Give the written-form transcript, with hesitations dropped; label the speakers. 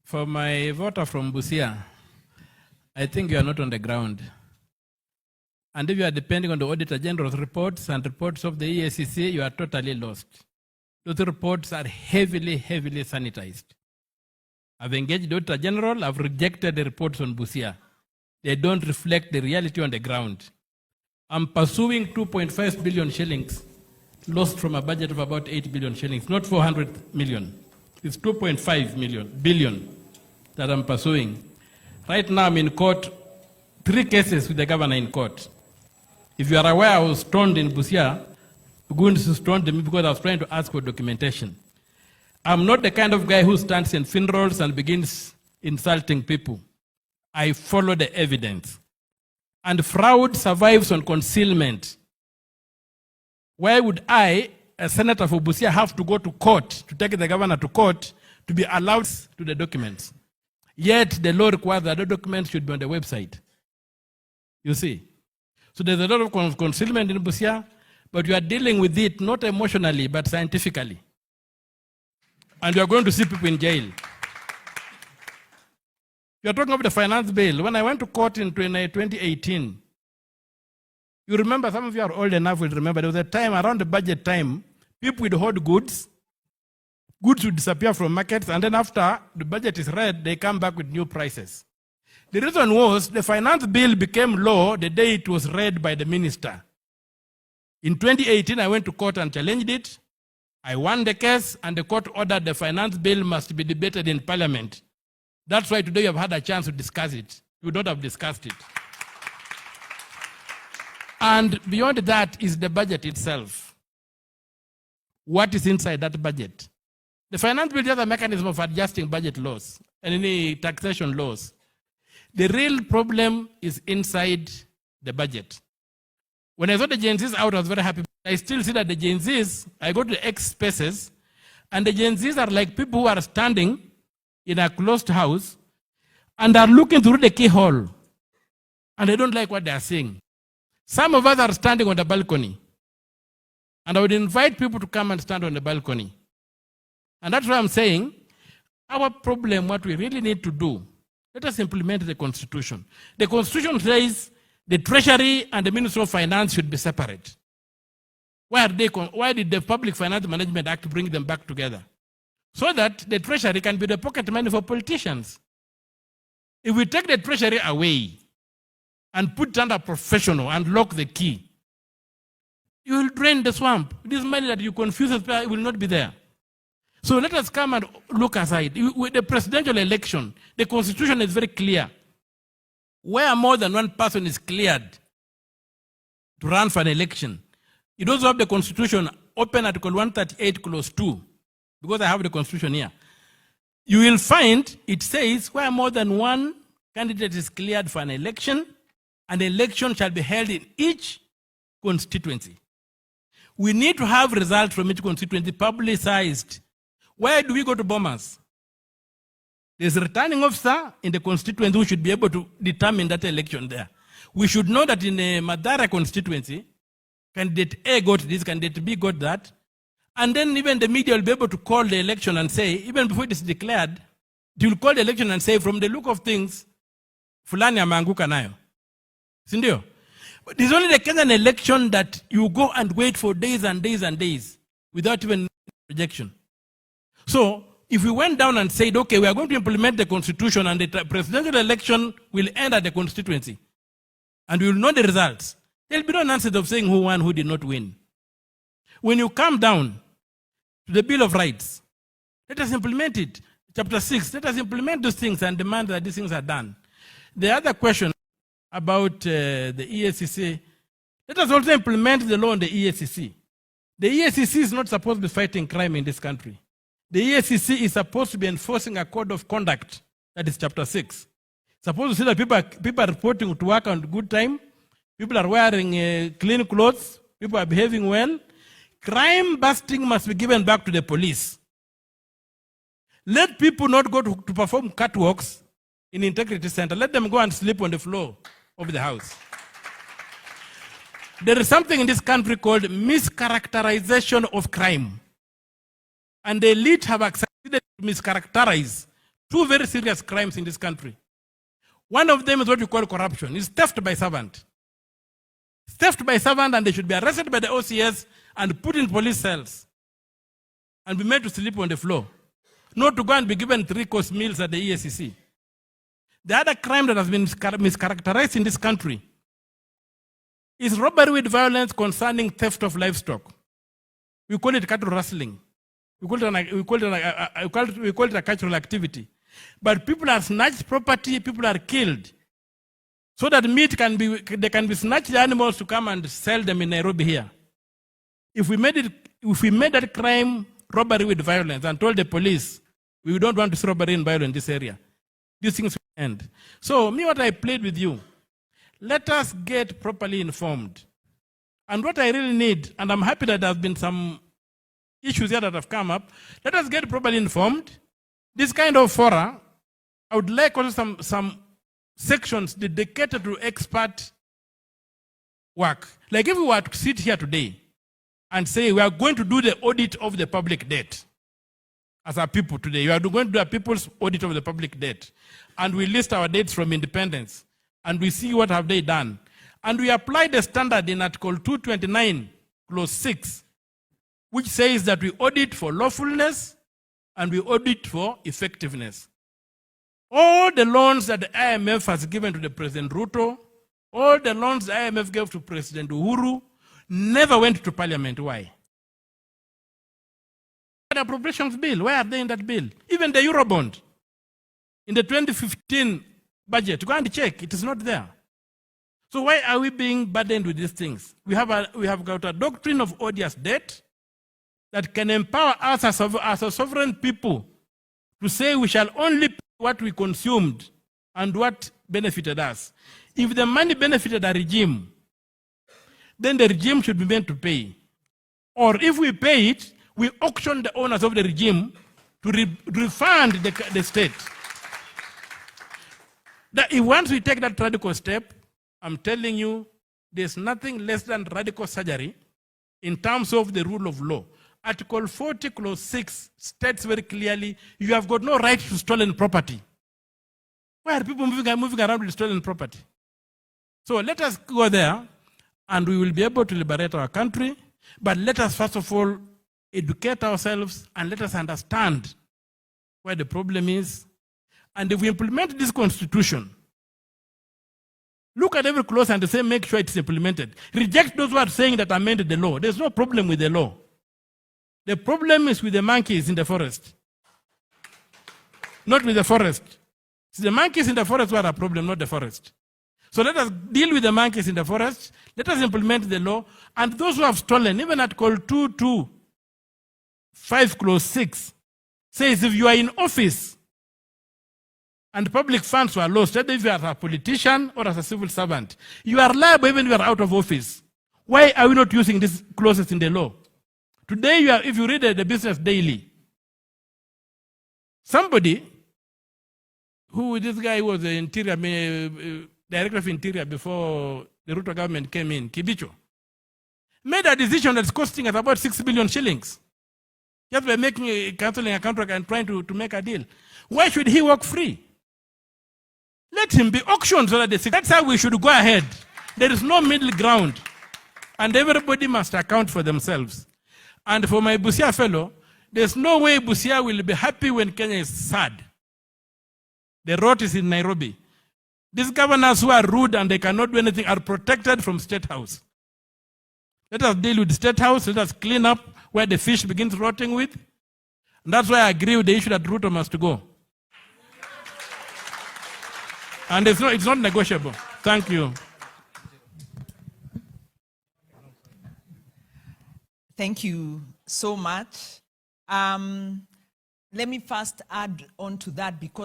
Speaker 1: For my voter from Busia, I think you are not on the ground. And if you are depending on the Auditor General's reports and reports of the EACC, you are totally lost. Those reports are heavily sanitized. I've engaged the Auditor General, I've rejected the reports on Busia. They don't reflect the reality on the ground. I'm pursuing 2.5 billion shillings lost from a budget of about 8 billion shillings, not 400 million. It's 2.5 billion that I'm pursuing. Right now I'm in court, 3 cases with the governor in court. If you are aware, I was stoned in Busia. Goons stoned me because I was trying to ask for documentation. I'm not the kind of guy who stands in funerals and begins insulting people. I follow the evidence. And fraud survives on concealment. Why would I, a senator for Busia, have to go to court, to take the governor to court, to be allowed to the documents? Yet the law requires that the documents should be on the website. You see? So there's a lot of concealment in Busia, but you are dealing with it not emotionally, but scientifically. And you are going to see people in jail. You are talking about the finance bill. When I went to court in 2018, you remember, some of you are old enough will remember, there was a time around the budget time, people would hoard goods. Goods would disappear from markets, and then after the budget is read, they come back with new prices. The reason was the finance bill became law the day it was read by the minister. In 2018, I went to court and challenged it. I won the case, and the court ordered the finance bill must be debated in parliament. That's why today you have had a chance to discuss it. You would not have discussed it. And beyond that is the budget itself. What is inside that budget? The finance bill is a mechanism of adjusting budget laws and any taxation laws. The real problem is inside the budget. When I saw the Gen Zs out, I was very happy. I still see that the Gen Zs, I go to the X spaces, and the Gen Zs are like people who are standing in a closed house and are looking through the keyhole, and they don't like what they are seeing. Some of us are standing on the balcony, and I would invite people to come and stand on the balcony. And that's why I'm saying, our problem, what we really need to do, let us implement the Constitution. The Constitution says the Treasury and the Ministry of Finance should be separate. Why did the Public Finance Management Act bring them back together? So that the Treasury can be the pocket money for politicians. If we take the Treasury away and put it under professional and lock the key, you will drain the swamp. This money that you confuse will not be there. So let us come and look aside. With the presidential election, the Constitution is very clear. Where more than one person is cleared to run for an election, you also have the Constitution, open Article 138, Clause 2, because I have the Constitution here. You will find it says where more than one candidate is cleared for an election, an election shall be held in each constituency. We need to have results from each constituency publicized. Where do we go to bombers? There's a returning officer in the constituency who should be able to determine that election there. We should know that in a Madara constituency, candidate A got this, candidate B got that. And then even the media will be able to call the election and say, even before it is declared, they will call the election and say, from the look of things, fulani ameanguka nayo. Sindio? But it's only the Kenyan election that you go and wait for days and days and days without even rejection. So, if we went down and said, okay, we are going to implement the Constitution and the presidential election will end at the constituency, and we will know the results, there will be no nonsense of saying who won, who did not win. When you come down to the Bill of Rights, let us implement it. Chapter 6, let us implement those things and demand that these things are done. The other question about the EACC, let us also implement the law on the EACC. The EACC is not supposed to be fighting crime in this country. The EACC is supposed to be enforcing a code of conduct. That is chapter 6. Supposed to see that people are reporting to work on good time. People are wearing clean clothes. People are behaving well. Crime busting must be given back to the police. Let people not go to perform catwalks in Integrity Center. Let them go and sleep on the floor of the house. There is something in this country called mischaracterization of crime. And the elite have succeeded to mischaracterize two very serious crimes in this country. One of them is what you call corruption. It's theft by servant. Theft by servant, and they should be arrested by the OCS and put in police cells and be made to sleep on the floor, not to go and be given 3-course meals at the EACC. The other crime that has been mischaracterized in this country is robbery with violence concerning theft of livestock. We call it cattle rustling. We call it a cultural activity. But people are snatched property, people are killed, so that they can be snatched animals to come and sell them in Nairobi here. If we made that crime robbery with violence and told the police, we don't want to see robbery and violence in this area, these things will end. So, what I plead with you, let us get properly informed. And what I really need, and I'm happy that there have been some issues here that have come up, let us get properly informed. This kind of fora, I would like also some sections dedicated to expert work. Like if we were to sit here today and say we are going to do the audit of the public debt as a people today, we are going to do a people's audit of the public debt, and we list our debts from independence, and we see what have they done. And we apply the standard in Article 229, Clause 6, which says that we audit for lawfulness and we audit for effectiveness. All the loans that the IMF has given to the President Ruto, all the loans the IMF gave to President Uhuru, never went to Parliament. Why? The appropriations bill, where are they in that bill? Even the Eurobond, in the 2015 budget, go and check, it is not there. So why are we being burdened with these things? We have got a doctrine of odious debt that can empower us as a sovereign people to say we shall only pay what we consumed and what benefited us. If the money benefited a regime, then the regime should be meant to pay. Or if we pay it, we auction the owners of the regime to refund the state. Once we take that radical step, I'm telling you, there's nothing less than radical surgery in terms of the rule of law. Article 40, Clause 6 states very clearly, you have got no right to stolen property. Why are people moving around with stolen property? So let us go there, and we will be able to liberate our country. But let us first of all educate ourselves, and let us understand where the problem is. And if we implement this constitution, look at every clause and say, make sure it's implemented. Reject those who are saying that amended the law. There's no problem with the law. The problem is with the monkeys in the forest. Not with the forest. It's the monkeys in the forest who are a problem, not the forest. So let us deal with the monkeys in the forest. Let us implement the law. And those who have stolen, even Article 225, Clause 6, says if you are in office and public funds were lost, whether if you are a politician or as a civil servant, you are liable even if you are out of office. Why are we not using these clauses in the law? Today, if you read the Business Daily, somebody this guy was the interior director of interior before the Ruto government came in, Kibicho, made a decision that's costing us about 6 billion shillings. Just by cancelling a contract and trying to make a deal. Why should he work free? Let him be auctioned so that that's how we should go ahead. There is no middle ground. And everybody must account for themselves. And for my Busia fellow, there's no way Busia will be happy when Kenya is sad. The rot is in Nairobi. These governors who are rude and they cannot do anything are protected from State House. Let us deal with the State House. Let us clean up where the fish begins rotting with. And that's why I agree with the issue that Ruto must go. And it's not negotiable. Thank you.
Speaker 2: Thank you so much. Let me first add on to that, because